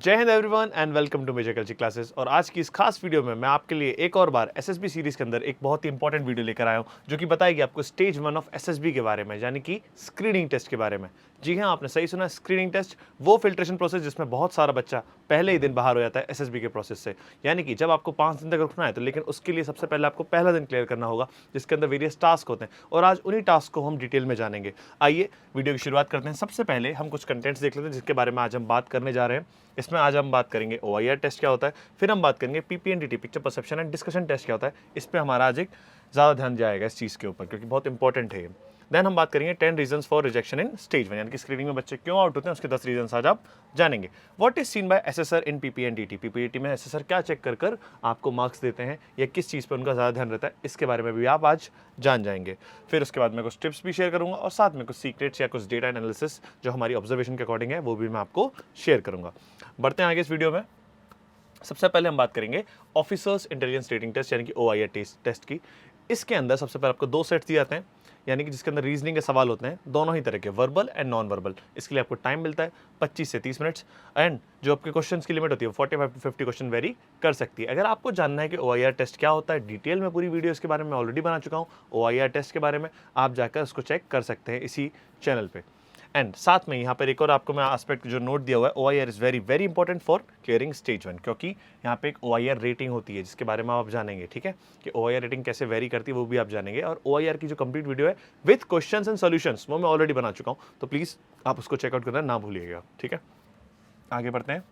जय हिंद everyone and welcome to major culture classes. और आज की इस खास वीडियो में मैं आपके लिए एक और बार एसएसबी सीरीज के अंदर एक बहुत ही इंपॉर्टेंट वीडियो लेकर आया हूं जो कि बताएगी आपको स्टेज 1 ऑफ एसएसबी के बारे में, यानी कि स्क्रीनिंग टेस्ट के बारे में। जी हाँ, आपने सही सुना, स्क्रीनिंग टेस्ट, वो फिल्ट्रेशन प्रोसेस जिसमें बहुत सारा बच्चा पहले ही दिन बाहर हो जाता है एसएसबी के प्रोसेस से। यानी कि जब आपको 5 दिन तक रुकना है तो लेकिन उसके लिए सबसे पहले आपको पहला दिन क्लियर करना होगा जिसके अंदर वेरियस टास्क होते हैं, और आज उन्हीं टास्क को हम डिटेल में जानेंगे। आइए वीडियो की शुरुआत करते हैं। सबसे पहले हम कुछ कंटेंट्स देख लेते हैं जिसके बारे में आज हम बात करने जा रहे हैं। इसमें आज हम बात करेंगे ओआईआर टेस्ट क्या होता है, फिर हम बात करेंगे PPNDT, picture perception and discussion test क्या होता है। इस पे हमारा आज एक ज़्यादा ध्यान जाएगा इस चीज़ के ऊपर क्योंकि बहुत इंपॉर्टेंट है। देन हम बात करेंगे 10 reasons for rejection in stage 1, यानी कि स्क्रीनिंग में बच्चे क्यों आउट होते हैं, उसके 10 रीजंस आज आप जानेंगे। What is seen by assessor in PPNDT, PPNDT में एसेसर क्या चेक कर कर आपको मार्क्स देते हैं या किस चीज़ पर उनका ज़्यादा ध्यान रहता है, इसके बारे में भी आप आज जान जाएंगे। फिर उसके बाद मैं कुछ टिप्स भी शेयर करूंगा और साथ में कुछ सीक्रेट्स या कुछ डेटा एनालिसिस जो हमारी ऑब्जर्वेशन के अकॉर्डिंग है वो भी मैं आपको शेयर करूंगा। बढ़ते हैं आगे इस वीडियो में। सबसे पहले हम बात करेंगे ऑफिसर्स इंटेलिजेंस रेटिंग टेस्ट यानी कि ओआईआर टेस्ट की। इसके अंदर सबसे पहले आपको 2 सेट्स दिए जाते हैं, यानी कि जिसके अंदर रीजनिंग के सवाल होते हैं, दोनों ही तरह के, वर्बल एंड नॉन वर्बल। इसके लिए आपको टाइम मिलता है 25 से 30 मिनट्स, एंड जो आपके क्वेश्चंस की लिमिट होती है 45 to 50 क्वेश्चन वेरी कर सकती है। अगर आपको जानना है कि ओआईआर टेस्ट क्या होता है, डिटेल में पूरी वीडियो इसके बारे में ऑलरेडी बना चुका हूँ ओआईआर टेस्ट के बारे में, आप जाकर उसको चेक कर सकते हैं इसी चैनल पे। एंड साथ में यहाँ पर एक और आपको मैं एस्पेक्ट जो नोट दिया हुआ है, OIR is very very important for clearing stage 1, क्योंकि यहाँ पे एक ओआईआर रेटिंग होती है जिसके बारे में आप जानेंगे। ठीक है, कि ओआईआर रेटिंग कैसे वेरी करती है वो भी आप जानेंगे, और ओआईआर की जो कंप्लीट वीडियो है विथ क्वेश्चंस एंड सॉल्यूशंस वो मैं ऑलरेडी बना चुका हूँ, तो प्लीज़ आप उसको चेकआउट करना ना भूलिएगा। ठीक है, आगे बढ़ते हैं।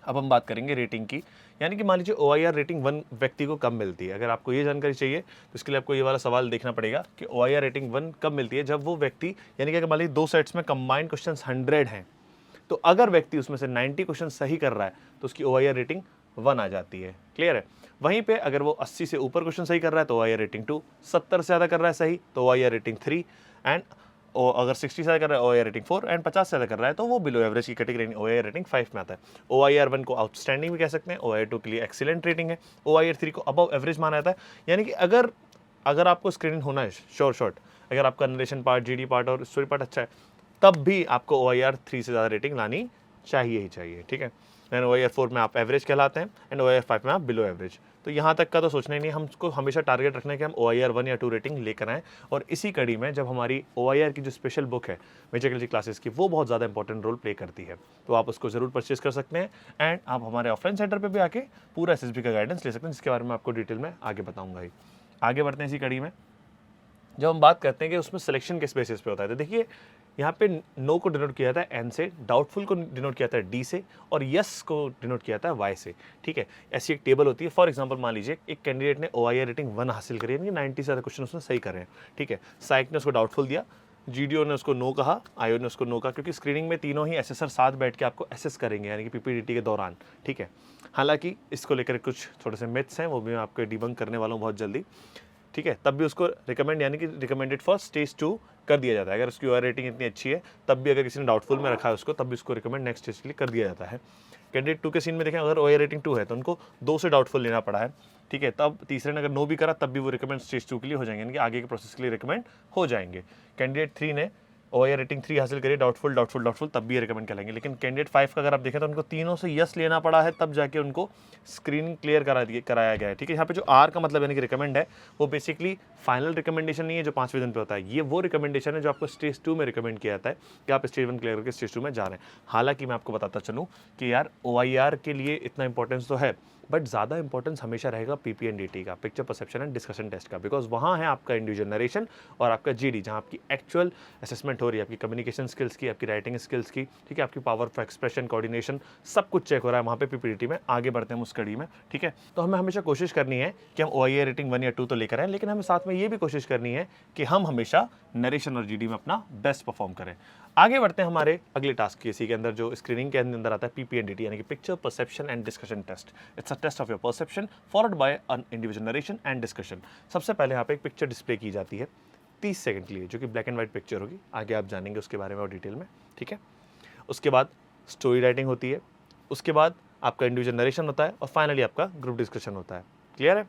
अब हम बात करेंगे रेटिंग की, यानी कि मान लीजिए ओआईआर रेटिंग 1 व्यक्ति को कब मिलती है। अगर आपको ये जानकारी चाहिए तो इसके लिए आपको ये वाला सवाल देखना पड़ेगा कि ओआईआर रेटिंग 1 कब मिलती है। जब वो व्यक्ति, यानी कि अगर मान लीजिए 2 सेट्स में कंबाइंड क्वेश्चंस 100 हैं, तो अगर व्यक्ति उसमें से 90 क्वेश्चन सही कर रहा है तो उसकी ओआईआर रेटिंग 1 आ जाती है। क्लियर है। वहीं पे अगर वो 80 से ऊपर क्वेश्चन सही कर रहा है तो ओआईआर रेटिंग 2, 70 से ज़्यादा कर रहा है सही तो ओआईआर रेटिंग 3, एंड और अगर 60 से ज़्यादा कर रहा है ओआईआर रेटिंग 4, एंड 50 से ज़्यादा कर रहा है तो वो बिलो एवरेज की कैटेगरी ओआईआर रेटिंग 5 में आता है। ओआईआर 1 को आउटस्टैंडिंग भी कह सकते हैं, ओआईआर 2 के लिए एक्सीलेंट रेटिंग है, ओआईआर 3 को अबव एवरेज माना जाता है। यानी कि अगर आपको स्क्रीनिंग होना है शॉर्ट, अगर आपका नरेशन पार्ट, जीडी पार्ट और स्टोरी पार्ट अच्छा है, तब भी आपको ओआईआर 3 से ज़्यादा रेटिंग लानी चाहिए ही चाहिए। ठीक है, एंड ओआईआर 4 में आप एवरेज कहलाते हैं, एंड ओआईआर 5 में आप बिलो एवरेज। तो यहाँ तक का तो सोचना ही नहीं, हमको हमेशा टारगेट रखना है कि हम ओआईआर 1 या 2 रेटिंग लेकर आएँ। और इसी कड़ी में जब हमारी ओआईआर की जो स्पेशल बुक है मेजर कल्चर क्लासेस की, वो बहुत ज़्यादा इंपॉर्टेंट रोल प्ले करती है, तो आप उसको ज़रूर परचेज कर सकते हैं। एंड आप हमारे ऑफलाइन सेंटर पर भी आके पूरा एसएसबी का गाइडेंस ले सकते हैं, जिसके बारे में आपको डिटेल में आगे बताऊँगा ही। आगे बढ़ते हैं इसी कड़ी में। जब हम बात करते हैं कि उसमें सिलेक्शन किस बेसिस पे होता है, तो देखिए यहाँ पे नो को डिनोट किया जाता है एन से, डाउटफुल को डिनोट किया जाता है डी से, और यस को डिनोट किया जाता है वाई से। ठीक है, ऐसी एक टेबल होती है। फॉर एग्जांपल मान लीजिए एक कैंडिडेट ने ओआईआर रेटिंग 1 हासिल करी, यानी 90 से ज़्यादा क्वेश्चन उसने सही कर रहे हैं। ठीक है, साइक ने उसको डाउटफुल दिया, जीडीओ ने उसको नो कहा, आईओ ने उसको नो कहा, क्योंकि स्क्रीनिंग में तीनों ही एसेसर साथ बैठ के आपको एसेस करेंगे, यानी कि पीपीडीटी के दौरान। ठीक है, हालांकि इसको लेकर कुछ थोड़े से मिथ्स हैं, वो भी मैं आपको डिबंक करने वाला हूँ बहुत जल्दी। ठीक है, तब भी उसको रिकमेंड, यानी कि रिकमेंडेड फॉर स्टेज 2 कर दिया जाता है। अगर उसकी ओआईआर रेटिंग इतनी अच्छी है तब भी, अगर किसी ने डाउटफुल में रखा है उसको, तब भी उसको रिकमेंड नेक्स्ट स्टेज के लिए कर दिया जाता है। कैंडिडेट 2 के सीन में देखें, अगर ओआईआर रेटिंग 2 है तो उनको 2 से डाउटफुल लेना पड़ा है। ठीक है, तब तीसरे ने अगर नो भी करा तब भी वो रिकमेंड स्टेज 2 के लिए हो जाएंगे, यानी कि आगे के प्रोसेस के लिए रिकमेंड हो जाएंगे। कैंडिडेट 3 ने ओआईआर रेटिंग 3 हासिल करिए, डाउटफुल डाउटफुल डाउटफुल, तब भी रिकमेंड करेंगे। लेकिन कैंडिडेट 5 का अगर आप देखें तो उनको तीनों से यस लेना पड़ा है, तब जाके उनको स्क्रीनिंग क्लियर कराया गया है। ठीक है, यहाँ पे जो आर का मतलब यानी कि रिकमेंड है, वो बेसिकली फाइनल रिकमेंडेशन नहीं है जो 5वें दिन पे होता है। ये वो रिकमेंडेशन है जो आपको स्टेज 2 में रिकमेंड किया जाता है कि आप स्टेज 1 क्लियर करके स्टेज 2 में जा रहे हैं। हालांकि मैं आपको बताता चलूँ कि यार ओआईआर के लिए इतना इंपॉर्टेंस तो है, बट ज़्यादा इंपॉर्टेंस हमेशा रहेगा पीपीएनडीटी का, picture perception and discussion test का, बिकॉज वहाँ है आपका इंडिविजुअल नरेशन और आपका जीडी, जहाँ आपकी एक्चुअल असेसमेंट हो रही है, आपकी कम्युनिकेशन स्किल्स की, आपकी राइटिंग स्किल्स की। ठीक है, आपकी पावर ऑफ एक्सप्रेशन, कोऑर्डिनेशन, सब कुछ चेक हो रहा है वहाँ पे पीपीडीटी में। आगे बढ़ते हैं उस कड़ी में। ठीक है, तो हमें हमेशा कोशिश करनी है कि हम ओआईआर रेटिंग 1 या 2 तो लेकर आए, लेकिन हमें साथ में ये भी कोशिश करनी है कि हम हमेशा नरेशन और जीडी में अपना बेस्ट परफॉर्म करें। आगे बढ़ते हैं हमारे अगले टास्क की। इसी के अंदर जो स्क्रीनिंग के अंदर आता है पीपीएनडीटी, यानी कि picture perception and discussion test. It's a test of your perception followed by an individual narration and discussion. सबसे पहले यहाँ पे एक पिक्चर डिस्प्ले की जाती है 30 सेकंड के लिए, जो कि ब्लैक एंड व्हाइट पिक्चर होगी। आगे आप जानेंगे उसके बारे में और डिटेल में। ठीक है, उसके बाद स्टोरी राइटिंग होती है, उसके बाद आपका इंडिविजुअल नरेशन होता है, और फाइनली आपका ग्रुप डिस्कशन होता है। क्लियर है।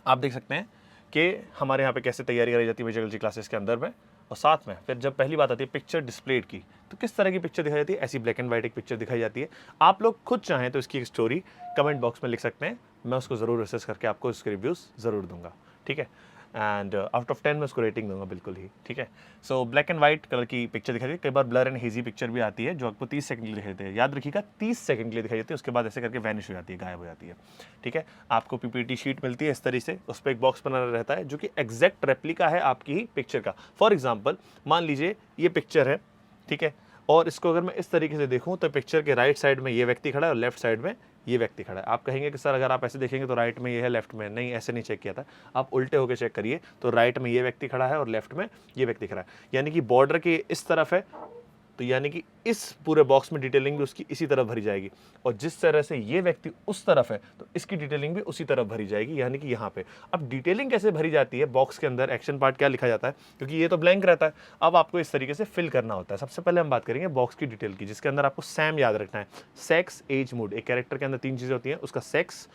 आप देख सकते हैं कि हमारे यहाँ पे कैसे तैयारी कराई जाती है मेजर कल्चर क्लासेस के अंदर में। और साथ में फिर जब पहली बात आती है पिक्चर डिस्प्लेड की, तो किस तरह की पिक्चर दिखाई जाती है? ऐसी ब्लैक एंड व्हाइट एक पिक्चर दिखाई जाती है। आप लोग खुद चाहें तो इसकी एक स्टोरी कमेंट बॉक्स में लिख सकते हैं, मैं उसको ज़रूर रिसर्च करके आपको इसके रिव्यूज़ ज़रूर दूंगा, ठीक है। एंड आउट ऑफ 10 मैं उसको रेटिंग दूंगा बिल्कुल ही, ठीक है। So black and white colour की पिक्चर दिखाई देती है, कई बार ब्लर एंड हेजी पिक्चर भी आती है जो आपको 30 सेकंड के लिए दिखाई देती है। याद रखिएगा 30 सेकंड के लिए दिखाई देती है, उसके बाद ऐसे करके वैनिश हो जाती है, गायब हो जाती है, ठीक है। आपको पीपीटी शीट मिलती है इस तरीके से, उस पर एक बॉक्स बना रहता है जो कि एग्जैक्ट रेप्लिका है आपकी ही पिक्चर का। फॉर एग्जाम्पल मान लीजिए ये पिक्चर है, ठीक है, और इसको अगर मैं इस तरीके से देखूं तो पिक्चर के राइट साइड में ये व्यक्ति खड़ा है और लेफ्ट साइड में ये व्यक्ति खड़ा है। आप कहेंगे कि सर अगर आप ऐसे देखेंगे तो राइट में ये है लेफ्ट में नहीं, ऐसे नहीं चेक किया था। आप उल्टे होकर चेक करिए तो राइट में ये व्यक्ति खड़ा है और लेफ्ट में ये व्यक्ति खड़ा है, यानी कि बॉर्डर के इस तरफ है, तो यानी कि इस पूरे बॉक्स में डिटेलिंग भी उसकी इसी तरफ भरी जाएगी, और जिस तरह से ये व्यक्ति उस तरफ है तो इसकी डिटेलिंग भी उसी तरफ भरी जाएगी, यानी कि यहाँ पे। अब डिटेलिंग कैसे भरी जाती है बॉक्स के अंदर, एक्शन पार्ट क्या लिखा जाता है, क्योंकि ये तो ब्लैंक रहता है, अब आपको इस तरीके से फिल करना होता है। सबसे पहले हम बात करेंगे बॉक्स की डिटेल की, जिसके अंदर आपको सैम याद रखना है। Sex, age, mood. एक कैरेक्टर के अंदर 3 चीज़ें होती हैं, उसका सेक्स,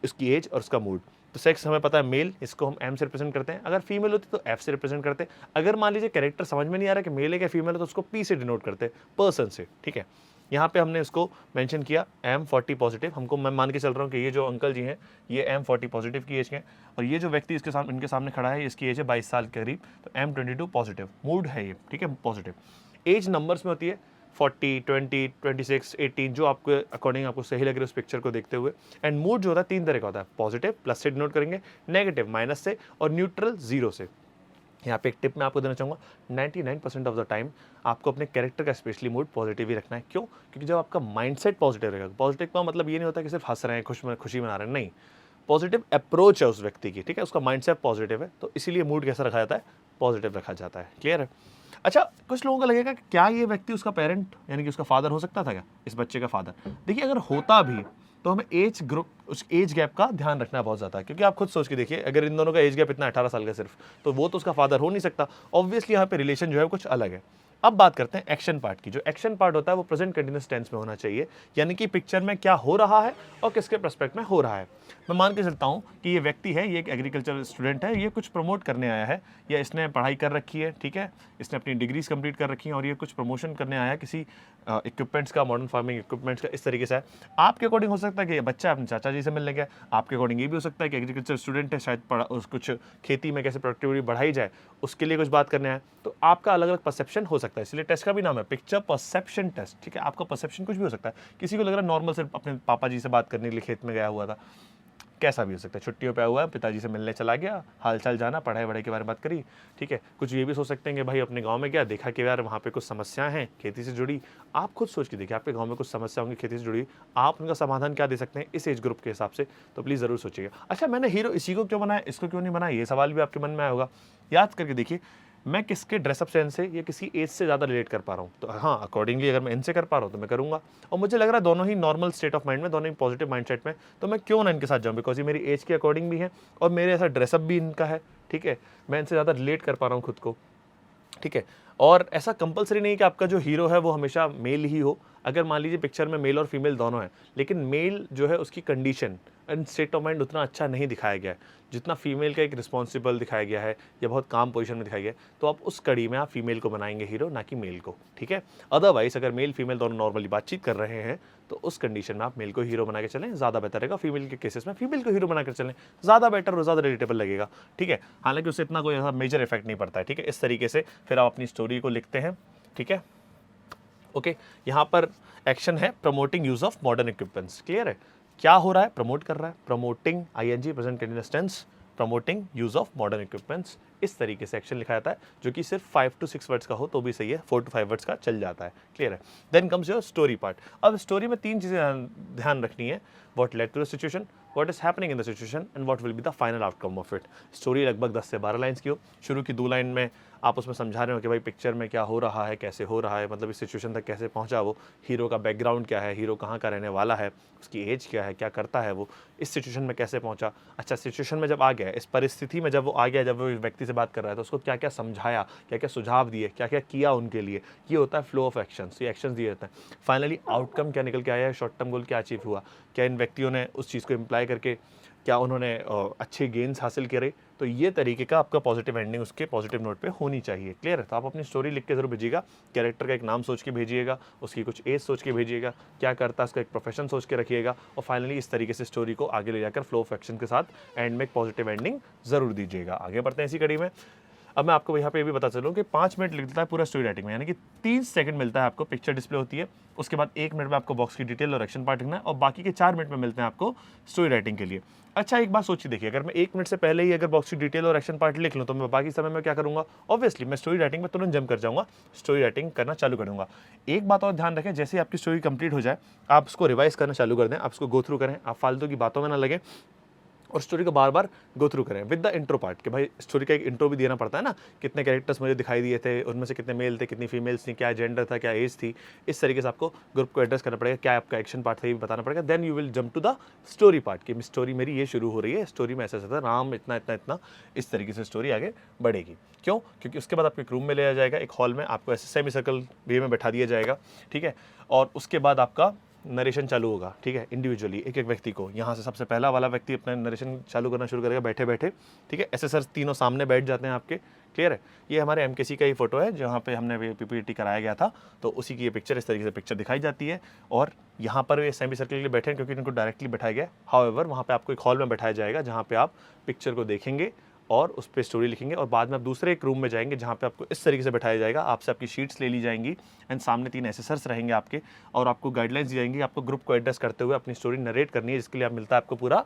उसकी एज और उसका मूड। तो सेक्स हमें पता है मेल, इसको हम एम से रिप्रेजेंट करते हैं, अगर फीमेल होती तो एफ से रिप्रेजेंट करते हैं। अगर मान लीजिए कैरेक्टर समझ में नहीं आ रहा कि मेल है क्या फीमेल है तो उसको पी से डिनोट करते हैं, पर्सन से, ठीक है। यहाँ पे हमने इसको मेंशन किया M40 पॉजिटिव, हमको मैं मान के चल रहा हूँ कि ये जो अंकल जी हैं ये M40 पॉजिटिव की एज के हैं, और ये जो व्यक्ति इसके सामने इनके सामने खड़ा है इसकी एज है 22 साल के करीब, तो M22 पॉजिटिव। मूड है ये, ठीक है, पॉजिटिव। एज नंबर्स में होती है 40, 20, 26, 18, जो आपको अकॉर्डिंग आपको सही लग रहा है उस पिक्चर को देखते हुए। एंड मूड जो होता है 3 तरह का होता है, पॉजिटिव प्लस से डिनोट करेंगे, नेगेटिव माइनस से, और न्यूट्रल 0 से। यहाँ पे एक टिप मैं आपको देना चाहूँगा, 99% ऑफ द टाइम आपको अपने कैरेक्टर का स्पेशली मूड पॉजिटिव ही रखना है। क्यों? क्योंकि जब आपका माइंडसेट पॉजिटिव रहेगा, पॉजिटिव का मतलब ये नहीं होता कि सिर्फ हंस रहे हैं, खुशी मना रहे हैं, नहीं, पॉजिटिव अप्रोच है उस व्यक्ति की, ठीक है, उसका माइंडसेट पॉजिटिव है, तो इसीलिए मूड कैसा रखा जाता है? पॉजिटिव रखा जाता है। क्लियर है? अच्छा, कुछ लोगों को लगेगा कि क्या ये व्यक्ति उसका पेरेंट यानी कि उसका फादर हो सकता था क्या, इस बच्चे का फादर? देखिए अगर होता भी तो हमें एज ग्रुप, उस एज गैप का ध्यान रखना बहुत ज़्यादा है, क्योंकि आप खुद सोच के देखिए अगर इन दोनों का एज गैप इतना 18 साल का सिर्फ, तो वो तो उसका फादर हो नहीं सकता। ऑब्वियसली यहाँ पे रिलेशन जो है कुछ अलग है। अब बात करते हैं एक्शन पार्ट की। जो एक्शन पार्ट होता है वो प्रेजेंट कंटिन्यूअस टेंस में होना चाहिए, यानी कि पिक्चर में क्या हो रहा है और किसके पर्सपेक्ट में हो रहा है। मैं मान के चलता हूँ कि ये व्यक्ति है, ये एक एग्रीकल्चर स्टूडेंट है, ये कुछ प्रमोट करने आया है, या इसने पढ़ाई कर रखी है, ठीक है, इसने अपनी डिग्रीज कंप्लीट कर रखी हैं और ये कुछ प्रमोशन करने आया है किसी इक्विपमेंट्स का, मॉडर्न फार्मिंग इक्विपमेंट्स का, इस तरीके से है। आपके अकॉर्डिंग हो सकता है कि ये बच्चा अपने चाचा जी से मिलने गया, आपके अकॉर्डिंग ये भी हो सकता है कि एग्रीकल्चर स्टूडेंट है, शायद कुछ खेती में कैसे प्रोडक्टिविटी बढ़ाई जाए उसके लिए कुछ बात करने आया। तो आपका अलग अलग परसेप्शन हो सकता है, इसलिए टेस्ट का भी नाम है पिक्चर परसेप्शन टेस्ट, ठीक है। आपका परसेप्शन कुछ भी हो सकता है, किसी को लग रहा है नॉर्मल सिर्फ अपने पापा जी से बात करने के लिए खेत में गया हुआ था, कैसा भी हो सकता है, छुट्टियों पे हुआ है, पिताजी से मिलने चला गया, हालचाल जाना, पढ़ाई वढ़ाई के बारे में बात करी, ठीक है। कुछ ये भी सोच सकते हैं कि भाई अपने गांव में क्या देखा कि यार वहाँ पे कुछ समस्याएं हैं खेती से जुड़ी। आप खुद सोच के देखिए आपके गांव में कुछ समस्या होंगी खेती से जुड़ी, आप उनका समाधान क्या दे सकते हैं इस एज ग्रुप के हिसाब से, तो प्लीज़ ज़रूर सोचिएगा। अच्छा, मैंने हीरो इसी को क्यों बनाया, इसको क्यों नहीं बनाया, ये सवाल भी आपके मन में आया होगा। याद करके देखिए मैं किसके ड्रेसअप सेंस से या किसी एज से ज़्यादा रिलेट कर पा रहा हूँ, तो हाँ अकॉर्डिंगली अगर मैं इनसे कर पा रहा हूँ तो मैं करूँगा, और मुझे लग रहा है दोनों ही नॉर्मल स्टेट ऑफ माइंड में, दोनों ही पॉजिटिव माइंडसेट में, तो मैं क्यों ना इनके साथ जाऊँ, बिकॉज ये मेरी एज के अकॉर्डिंग भी है और मेरे ऐसा ड्रेसअप भी इनका है, ठीक है, मैं इनसे ज़्यादा रिलेट कर पा रहा हूँ खुद को, ठीक है। और ऐसा कंपलसरी नहीं कि आपका जो हीरो है वो हमेशा मेल ही हो। अगर मान लीजिए पिक्चर में मेल और फीमेल दोनों हैं, लेकिन मेल जो है उसकी condition and state of mind उतना अच्छा नहीं दिखाया गया है जितना फीमेल का एक रिस्पॉन्सिबल दिखाया गया है या बहुत काम पोजीशन में दिखाया गया है, तो आप उस कड़ी में आप फीमेल को बनाएंगे हीरो, ना कि मेल को, ठीक है। अदरवाइज अगर मेल फीमेल दोनों नॉर्मली बातचीत कर रहे हैं तो उस कंडीशन में आप मेल को हीरो बना के चलें, ज़्यादा बेहतर रहेगा। फीमेल के केसेस में फीमेल को हीरो बनाकर चलें, ज़्यादा बेटर और ज़्यादा रिलेटेबल लगेगा, ठीक है। हालांकि उससे इतना कोई ऐसा मेजर इफेक्ट नहीं पड़ता है, ठीक है। इस तरीके से फिर आप अपनी स्टोरी को लिखते हैं, ठीक है। ओके, यहाँ पर एक्शन है promoting use of modern equipments. Clear है, क्या हो रहा है, प्रमोट कर रहा है, promoting ING present continuous tense, promoting use of modern equipments, इस तरीके से एक्शन लिखा जाता है, जो कि सिर्फ 5 to 6 वर्ड्स का हो तो भी सही है, 4 to 5 वर्ड्स का चल जाता है। क्लियर है। Then comes your story part. अब स्टोरी में 3 चीज़ें ध्यान रखनी है, what led to the situation, what is happening in the situation and what will be the final outcome of it. Story लगभग 10 से 12 लाइन्स की हो। शुरू की 2 लाइन में आप उसमें समझा रहे हो कि भाई पिक्चर में क्या हो रहा है, कैसे हो रहा है, मतलब इस सिचुएशन तक कैसे पहुंचा वो, हीरो का बैकग्राउंड क्या है, हीरो कहाँ का रहने वाला है, उसकी एज क्या है, क्या करता है वो, इस सिचुएशन में कैसे पहुंचा। अच्छा, सिचुएशन में जब आ गया, इस परिस्थिति में जब वो आ गया, जब वो व्यक्ति से बात कर रहा है तो उसको क्या क्या समझाया, क्या क्या सुझाव दिए, क्या क्या किया उनके लिए, ये होता है फ्लो ऑफ एक्शंस। ये एक्शंस दिए जाते हैं। फाइनली आउटकम क्या निकल के आया है, शॉर्ट टर्म गोल क्या अचीव हुआ, क्या इन व्यक्तियों ने उस चीज़ को इम्प्लाई करके क्या उन्होंने अच्छे गेन्स हासिल करे, तो तो ये तरीके का आपका पॉजिटिव एंडिंग उसके पॉजिटिव नोट पे होनी चाहिए। क्लियर है? तो आप अपनी स्टोरी लिख के जरूर भेजिएगा। कैरेक्टर का एक नाम सोच के भेजिएगा, उसकी कुछ एज सोच के भेजिएगा, क्या करता है उसका एक प्रोफेशन सोच के रखिएगा, और फाइनली इस तरीके से स्टोरी को आगे ले जाकर फ्लो ऑफ एक्शन के साथ एंड में एक पॉजिटिव एंडिंग जरूर दीजिएगा। आगे बढ़ते हैं इसी कड़ी में। अब मैं आपको यहाँ पे भी बता चलूँ कि 5 मिनट लगता है पूरा स्टोरी राइटिंग में, यानी कि 30 सेकंड मिलता है आपको, पिक्चर डिस्प्ले होती है, उसके बाद 1 मिनट में आपको बॉक्स की डिटेल और एक्शन पार्ट लिखना है, और बाकी के 4 मिनट में मिलते हैं आपको स्टोरी राइटिंग के लिए। अच्छा, एक बात सोचिए, देखिए, अगर मैं 1 मिनट से पहले ही अगर बॉक्स की डिटेल और एक्शन पार्ट लिख लूँ तो मैं बाकी समय में क्या करूँगा? ऑब्वियसली मैं स्टोरी राइटिंग में तुरंत जंप कर जाऊँगा, स्टोरी राइटिंग करना चालू कर दूँगा। एक बात और ध्यान रखें, जैसे आपकी स्टोरी कंप्लीट हो जाए आप उसको रिवाइज करना चालू कर दें, आप उसको गो थ्रू करें, आप फालतू की बातों में ना लगे, और स्टोरी को बार बार गो थ्रू करें विद द इंट्रो पार्ट, कि भाई स्टोरी का एक इंट्रो भी देना पड़ता है ना, कितने कैरेक्टर्स मुझे दिखाई दिए थे, उनमें से कितने मेल थे, कितनी फीमेल्स थी, क्या जेंडर था, क्या एज थी, इस तरीके से आपको ग्रुप को एड्रेस करना पड़ेगा, क्या आपका एक्शन पार्ट था ये भी बताना पड़ेगा। Then you will jump to the story part, कि स्टोरी मेरी ये शुरू हो रही है, स्टोरी में ऐसा था, राम इतना इतना इतना, इस तरीके से स्टोरी आगे बढ़ेगी। क्यों? क्योंकि उसके बाद आपको एक रूम में ले जाएगा, एक हॉल में आपको ऐसे सेमी सर्कल वे में बैठा दिया जाएगा, ठीक है, और उसके बाद आपका नरेशन चालू होगा, ठीक है, इंडिविजुअली एक एक व्यक्ति को, यहाँ से सबसे पहला वाला व्यक्ति अपना नरेशन चालू करना शुरू करेगा बैठे बैठे, ठीक है, ऐसे सर तीनों सामने बैठ जाते हैं आपके। क्लियर है? ये हमारे एमकेसी का ही फोटो है जहाँ पे हमने पीपीटी कराया गया था, तो उसी की ये पिक्चर, इस तरीके से पिक्चर दिखाई जाती है, और यहाँ पर ये सेमी सर्कल के लिए बैठे हैं क्योंकि इनको डायरेक्टली बैठाया गया। हाउएवर वहाँ पे आपको एक हॉल में बैठाया जाएगा जहाँ पे आप पिक्चर को देखेंगे और उस पर स्टोरी लिखेंगे, और बाद में आप दूसरे एक रूम में जाएंगे जहाँ पे आपको इस तरीके से बैठाया जाएगा, आपसे आपकी शीट्स ले ली जाएंगी, एंड सामने 3 एसेसर्स रहेंगे आपके, और आपको गाइडलाइंस दी जाएंगी, आपको ग्रुप को एड्रेस करते हुए अपनी स्टोरी नरेट करनी है, जिसके लिए आप मिलता है आपको पूरा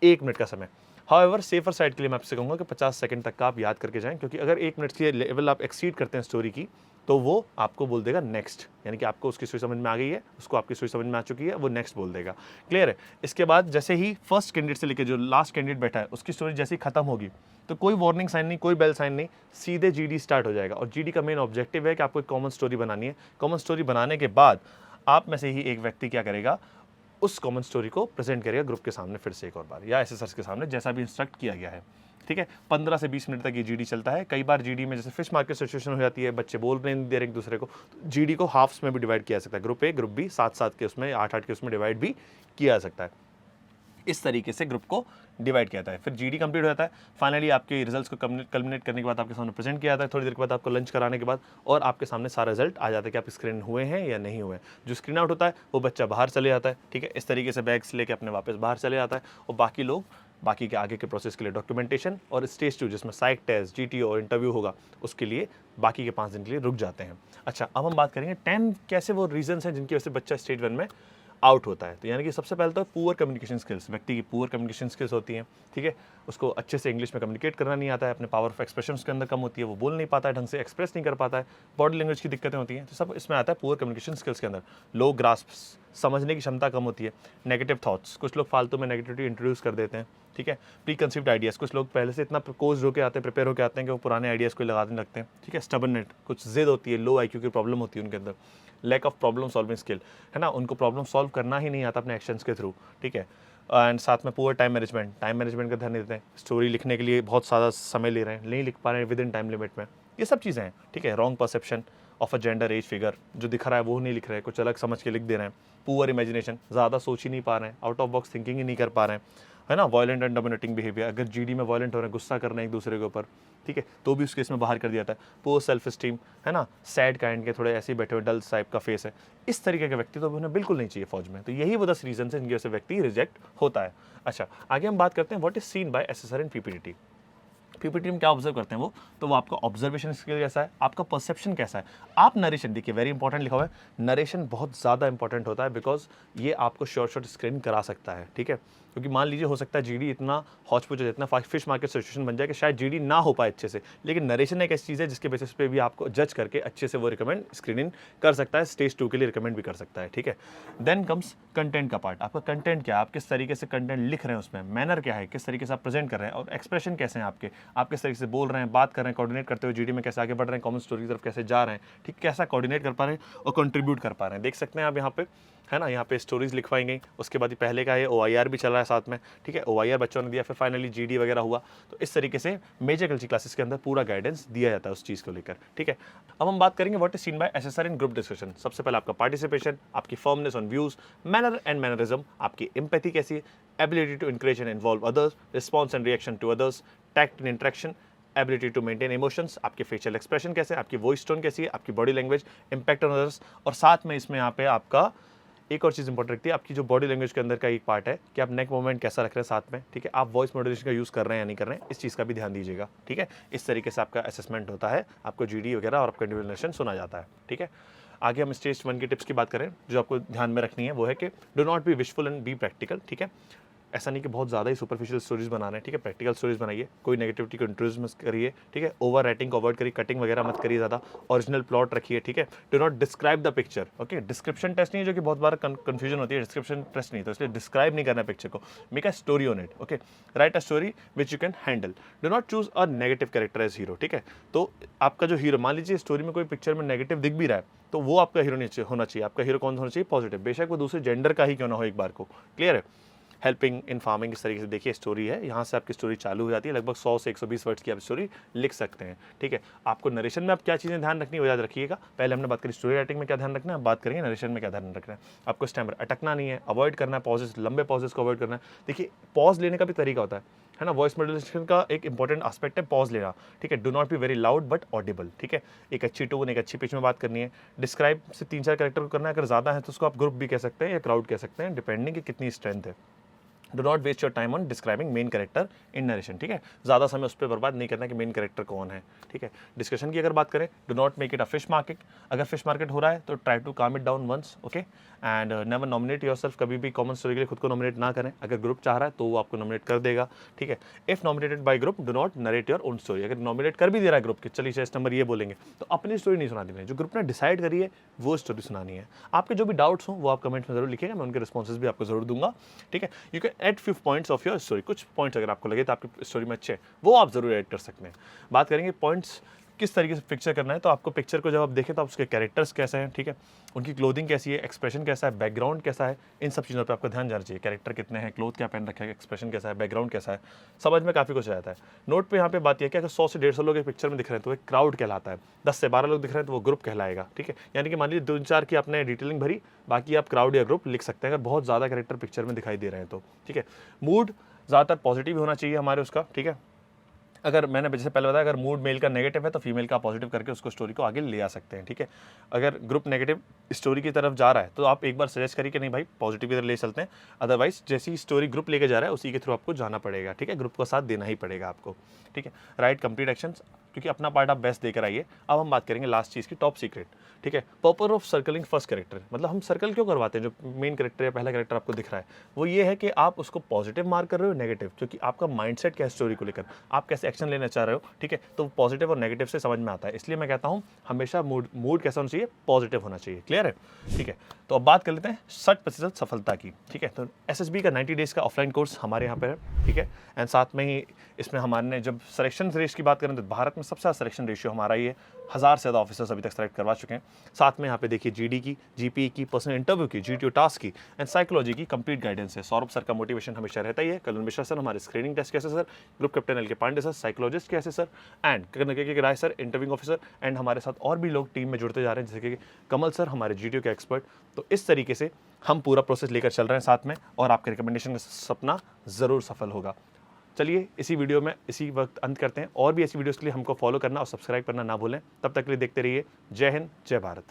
1 मिनट का समय। हाउएवर सेफर साइड के लिए मैं आपसे कहूँगा कि 50 सेकंड तक का आप याद करके जाएं, क्योंकि अगर 1 मिनट की लेवल आप एक्सीड करते हैं स्टोरी की तो वो आपको बोल देगा नेक्स्ट, यानी कि आपको उसकी स्टोरी समझ में आ गई है, उसको आपकी स्टोरी समझ में आ चुकी है, वो नेक्स्ट बोल देगा। क्लियर है? इसके बाद जैसे ही फर्स्ट कैंडिडेट से लेकर जो लास्ट कैंडिडेट बैठा है उसकी स्टोरी जैसे ही खत्म होगी तो कोई वार्निंग साइन नहीं, कोई बेल साइन नहीं, सीधे जीडी स्टार्ट हो जाएगा। और जीडी का मेन ऑब्जेक्टिव है कि आपको एक कॉमन स्टोरी बनानी है। कॉमन स्टोरी बनाने के बाद आप में से ही एक व्यक्ति क्या करेगा? उस कॉमन स्टोरी को प्रेजेंट करेगा ग्रुप के सामने फिर से एक और बार, या एसेसर्स के सामने, जैसा भी इंस्ट्रक्ट किया गया है। ठीक है, 15 से 20 मिनट तक ये जीडी चलता है। कई बार जीडी में जैसे फिश मार्केट सिचुएशन हो जाती है, बच्चे बोल नहीं दे रहे एक दूसरे को, तो जीडी को हाफ्स में भी डिवाइड किया जा सकता है, ग्रुप ए ग्रुप बी, 7-7 के उसमें, 8-8 के उसमें डिवाइड भी किया जा सकता है। इस तरीके से ग्रुप को डिवाइड किया जाता है। फिर जीडी कंप्लीट हो जाता है, फाइनली आपके रिजल्ट्स को कल्मिनेट करने के बाद आपके सामने प्रेजेंट किया जाता है, थोड़ी देर के बाद आपको लंच कराने के बाद, और आपके सामने सारा रिजल्ट आ जाता है कि आप स्क्रीन हुए हैं या नहीं हुए। जो स्क्रीन आउट होता है वो बच्चा बाहर चले जाता है, ठीक है, इस तरीके से बैग्स लेके अपने वापस बाहर चले जाता है, और बाकी लोग बाकी के आगे के प्रोसेस के लिए डॉक्यूमेंटेशन और स्टेज 2 जिसमें साइक टेस्ट, जीटीओ और इंटरव्यू होगा, उसके लिए बाकी के 5 दिन के लिए रुक जाते हैं। अच्छा, अब हम बात करेंगे 10 कैसे वो रीजंस हैं जिनकी वजह से बच्चा स्टेज 1 में आउट होता है। तो यानी कि सबसे पहले तो पुअर कम्युनिकेशन स्किल्स, व्यक्ति की पुअर कम्युनिकेशन स्किल्स होती हैं, ठीक है, उसको अच्छे से इंग्लिश में कम्युनिकेट करना नहीं आता है, अपने पावर ऑफ एक्सप्रेशन उसके अंदर कम होती है, वो बोल नहीं पाता है, ढंग से एक्सप्रेस नहीं कर पाता है, बॉडी लैंग्वेज की दिक्कतें होती हैं, तो सब इसमें आता है पुअर कम्युनिकेशन स्किल्स के अंदर। लो ग्रास्प, समझने की क्षमता कम होती है, नेगेटिव थॉट्स, कुछ लोग फालतू में नेगेटिविटी इंट्रोड्यूस कर देते हैं, ठीक है, प्री कंसीव्ड आइडियाज़, कुछ लोग पहले से इतना कोर्स होकर आते हैं, प्रिपेयर होकर आते हैं कि वो पुराने आइडियाज़ को लगाने लगते हैं, ठीक है, स्टबर्नेस, कुछ जिद होती है, लो आईक्यू की प्रॉब्लम होती है उनके अंदर, lack of problem solving skill, है ना, उनको प्रॉब्लम सॉल्व करना ही नहीं आता अपने एक्शंस के थ्रू, ठीक है, एंड साथ में पुअर टाइम मैनेजमेंट का ध्यान नहीं देते हैं, स्टोरी लिखने के लिए बहुत ज़्यादा समय ले रहे हैं, नहीं लिख पा रहे हैं विद इन टाइम लिमिट में, ये सब चीज़ें हैं, ठीक है, wrong perception of a gender age figure, जो दिख रहा है वो नहीं लिख रहे हैं, कुछ अलग समझ के लिख दे रहे हैं, पुअर इमेजिनेशन, ज़्यादा सोच ही नहीं पा रहे हैं, आउट ऑफ बॉक्स थिंकिंग ही नहीं कर पा रहे हैं, है ना, वायलेंट एंड डोमिनेटिंग बिहेवियर, अगर जीडी में वायलेंट हो रहे हैं, गुस्सा कर रहे हैं एक दूसरे के ऊपर, ठीक है, तो भी उसके इसमें बाहर कर दिया जाता है, पुअर सेल्फ स्टीम, है ना, सैड काइंड के, थोड़े ऐसे ही बैठे हुए डल टाइप का फेस है, इस तरीके के व्यक्ति तो उन्हें बिल्कुल नहीं चाहिए फौज में। तो यही वो 10 रीजन है जिनकी वजह से व्यक्ति रिजेक्ट होता है। अच्छा, आगे हम बात करते हैं what is seen by assessor in PPT. PPT में क्या ऑब्जर्व करते हैं वो आपका ऑब्जर्वेशन स्किल कैसा है, आपका परसेप्शन कैसा है, आप नरेशन, देखिए वेरी इंपॉर्टेंट लिखा हुआ है, नरेशन बहुत ज़्यादा इंपॉर्टेंट होता है, बिकॉज ये आपको शॉर्ट स्क्रीन करा सकता है, ठीक है, क्योंकि मान लीजिए हो सकता है जीडी इतना हौच पुच इतना फिश मार्केट सिचुएशन बन जाए कि शायद जीडी ना हो पाए अच्छे से, लेकिन नरेशन एक ऐसी चीज़ है जिसके बेसिस पे भी आपको जज करके अच्छे से वो रिकमेंड स्क्रीनिंग कर सकता है, स्टेज 2 के लिए रिकमेंड भी कर सकता है, ठीक है। देन कम्स कंटेंट का पार्ट, आपका कंटेंट क्या है, आप किस तरीके से कंटेंट लिख रहे हैं, उसमें मैनर क्या है, किस तरीके से आप प्रेजेंट कर रहे हैं, और एक्सप्रेशन कैसे हैं आपके, आप किस तरीके से बोल रहे हैं, बात कर रहे हैं, कोऑर्डिनेट करते हुए जीडी में कैसे आगे बढ़ रहे हैं, कॉमन स्टोरी की तरफ कैसे जा रहे हैं, ठीक, कैसा कोऑर्डिनेट कर पा रहे हैं और कंट्रीब्यूट कर पा रहे हैं। देख सकते हैं आप यहाँ पे, है ना, यहाँ पे स्टोरीज लिखवाई गई, उसके बाद पहले का ये OIR भी चल रहा है साथ में, ठीक है, OIR बच्चों ने दिया, फिर फाइनली जीडी वगैरह हुआ। तो इस तरीके से मेजर कल्चर क्लासेस के अंदर पूरा गाइडेंस दिया जाता है उस चीज़ को लेकर, ठीक है। अब हम बात करेंगे what is seen by assessor in group discussion. सबसे पहले आपका पार्टिसिपेशन, आपकी firmness on views, manner and mannerism, आपकी एम्पैथी कैसी है, ability to encourage and involve others, response and reaction to others, tact in interaction, ability to maintain emotions, आपके facial expression कैसे, आपकी वॉइस टोन कैसी है, आपकी body language, impact on others, और साथ में इसमें यहाँ पे आपका एक और चीज़ इंपॉर्टेंट रखती है, आपकी जो बॉडी लैंग्वेज के अंदर का एक पार्ट है कि आप नेक मूवमेंट कैसा रख रहे हैं साथ में, ठीक है, आप वॉइस मॉड्यूलेशन का यूज़ कर रहे हैं या नहीं कर रहे हैं, इस चीज़ का भी ध्यान दीजिएगा, ठीक है। इस तरीके से आपका असेसमेंट होता है, आपको जीडी वगैरह और आपका इंडिविजुअल सुना जाता है, ठीक है। आगे हम स्टेज 1 की टिप्स की बात करें जो आपको ध्यान में रखनी है, वो है कि do not be wishful and be practical, ठीक है। ऐसा नहीं कि बहुत ज़्यादा ही सुपरफिशियल स्टोरीज बना रहे हैं, ठीक है, प्रैक्टिकल स्टोरीज बनाइए, कोई नेगेटिविटी को इंट्रोड्यूस मत करिए, ठीक है, ओवर राइटिंग को अवॉइड करिए, कटिंग वगैरह मत करिए ज़्यादा, ओरिजिनल प्लॉट रखिए, ठीक है। Do not describe the picture, okay, description test नहीं है जो कि बहुत बार कंफ्यूजन होती है, डिस्क्रिप्शन टेस्ट नहीं, तो इसलिए डिस्क्राइब नहीं करना है पिक्चर को, make a story on it, okay, write a story which you can handle, do not choose a negative character as hero, ठीक है। तो आपका जो हीरो, मान लीजिए स्टोरी में कोई पिक्चर में नेगेटिव दिख भी रहा है, तो वो आपका हीरो नहीं होना चाहिए, आपका हीरो कौन होना चाहिए, पॉजिटिव, बेशक वो दूसरे जेंडर का ही क्यों ना हो एक बार को, क्लियर है। हेल्पिंग इन फार्मिंग, इस तरीके से देखिए स्टोरी है, यहाँ से आपकी स्टोरी चालू हो जाती है, लगभग 100 से 120 वर्ड्स की आप स्टोरी लिख सकते हैं, ठीक है। आपको नरेशन में आप क्या चीज़ें ध्यान रखनी है वो याद रखिएगा, पहले हमने बात करी स्टोरी राइटिंग में क्या ध्यान रखना है, अब बात करेंगे नरेशन में क्या ध्यान रखना है। आपको स्टैमर अटकना नहीं है, अवॉइड करना है पॉजेस, लंबे पॉजेस को अवॉइड करना है। देखिए पॉज लेने का भी तरीका होता है ना, वॉइस मॉड्यूलेशन का एक इंपॉर्टेंट एस्पेक्ट है पॉज लेना, ठीक है। Do not be very loud but Audible, ठीक है, एक अच्छी टोन, एक अच्छी पिच में बात करनी है। डिस्क्राइब से 3-4 कैरेक्टर को करना है, अगर ज़्यादा है तो उसको आप ग्रुप भी कह सकते हैं या क्राउड कह सकते हैं, डिपेंडिंग कि कितनी स्ट्रेंथ है। Do not waste your time on describing main character in narration, ठीक है, ज़्यादा समय उस पर बर्बाद नहीं करना कि मेन कैरेक्टर कौन है, ठीक है। डिस्कशन की अगर बात करें, do not make it a fish market, अगर फिश मार्केट हो रहा है तो try to calm it down once, okay, and never nominate yourself, कभी भी कॉमन स्टोरी के लिए खुद को नॉमिनेट ना करें, अगर ग्रुप चाह रहा है तो वो आपको नॉमिनेट कर देगा, ठीक है। If nominated by group do not narrate your own story, अगर नॉमिनेट कर भी दे रहा है ग्रुप कि चलिए 6 नंबर ये बोलेंगे, तो अपनी स्टोरी नहीं सुना देनी, जो ग्रुप ने डिसाइड करी है वो स्टोरी सुनानी है। आपके जो भी डाउट्स हों वो आप कमेंट्स में जरूर लिखिएगा, मैं उनके रिस्पॉन्सेज भी आपको जरूर दूंगा, ठीक है। You can add 5 points of your story, कुछ पॉइंट्स अगर आपको लगे तो आपकी स्टोरी में अच्छे वो आप जरूर ऐड कर सकते हैं। बात करेंगे पॉइंट्स किस तरीके से पिक्चर करना है, तो आपको पिक्चर को जब आप देखें तो आप उसके कैरेक्टर्स कैसे हैं, ठीक है, उनकी क्लोथिंग कैसी है, एक्सप्रेशन कैसा है, बैकग्राउंड कैसा है, इन सब चीज़ों पे आपको ध्यान जाना चाहिए। कैरेक्टर कितने हैं, क्लोथ क्या पहन रखा है, एक्सप्रेशन कैसा है, बैकग्राउंड कैसा है, समझ में काफ़ी कुछ आ जाता है। नोट पे यहाँ पे बात यह कि अगर 100 से 150 लोग एक पिक्चर में दिख रहे हैं तो एक क्राउड कहलाता है, 10 से 12 लोग दिख रहे हैं तो वो ग्रुप कहलाएगा, ठीक है। यानी कि मान लीजिए 2-4 की आपने डिटेलिंग भरी, बाकी आप क्राउड या ग्रुप लिख सकते हैं अगर बहुत ज़्यादा कैरेक्टर पिक्चर में दिखाई दे रहे हैं तो, ठीक है। मूड ज़्यादातर पॉजिटिव होना चाहिए हमारे उसका, ठीक है। अगर मैंने जैसे पहले बताया, अगर मूड मेल का नेगेटिव है तो फीमेल का पॉजिटिव करके उसको स्टोरी को आगे ले आ सकते हैं, ठीक है। अगर ग्रुप नेगेटिव स्टोरी की तरफ जा रहा है तो आप एक बार सजेस्ट करिए कि नहीं भाई पॉजिटिव की तरफ ले चलते हैं, अदरवाइज जैसी स्टोरी ग्रुप लेके जा रहा है उसी के थ्रू आपको जाना पड़ेगा, ठीक है, ग्रुप का साथ देना ही पड़ेगा आपको, ठीक है। राइट कंप्लीट एक्शंस, क्योंकि अपना पार्ट आप बेस्ट देकर आइए। अब हम बात करेंगे लास्ट चीज़ की, टॉप सीक्रेट, ठीक है। Purpose of circling first character, मतलब हम सर्कल क्यों करवाते हैं, जो मेन कैरेक्टर या पहला कैरेक्टर आपको दिख रहा है वो ये है कि आप उसको पॉजिटिव मार्क कर रहे हो नेगेटिव, क्योंकि आपका माइंडसेट क्या है स्टोरी को लेकर, आप कैसे एक्शन लेना चाह रहे हो, ठीक है, तो पॉजिटिव और नेगेटिव से समझ में आता है। इसलिए मैं कहता हूँ हमेशा मूड कैसा होना चाहिए, पॉजिटिव होना चाहिए, क्लियर है, ठीक है। तो अब बात कर लेते हैं 60% सफलता की, ठीक है। तो एसएसबी का 90 डेज का ऑफलाइन कोर्स हमारे यहाँ पर है, ठीक है, एंड साथ में ही इसमें हमारे जब सिलेक्शन रेश की बात करें तो भारत में सबसे ज़्यादा सिलेक्शन रेशियो हमारा ही है, 1000 से ज़्यादा ऑफिसर्स अभी तक सेलेक्ट करवा चुके हैं। साथ में यहाँ पे देखिए जीडी की, जीपी की, पर्सनल इंटरव्यू की, जीटीओ टास्क की एंड साइकोलॉजी की कंप्लीट गाइडेंस है। सौरभ सर का मोटिवेशन हमेशा रहता ही है, कलन मिश्रा सर हमारे स्क्रीनिंग टेस्ट कैसे सर, ग्रुप कैप्टन एल के पांडे सर साइकोलॉजिस्ट कैसे सर, एंड के राय सर इंटरव्यूइंग ऑफिसर, एंड हमारे साथ और भी लोग टीम में जुड़ते जा रहे हैं जैसे कि कमल सर हमारे जीटीओ के एक्सपर्ट। तो इस तरीके से हम पूरा प्रोसेस लेकर चल रहे हैं साथ में, और आपके रिकमेंडेशन का सपना ज़रूर सफल होगा। चलिए इसी वीडियो में इसी वक्त अंत करते हैं, और भी ऐसी वीडियोस के लिए हमको फॉलो करना और सब्सक्राइब करना ना भूलें। तब तक के लिए देखते रहिए। जय हिंद, जय भारत।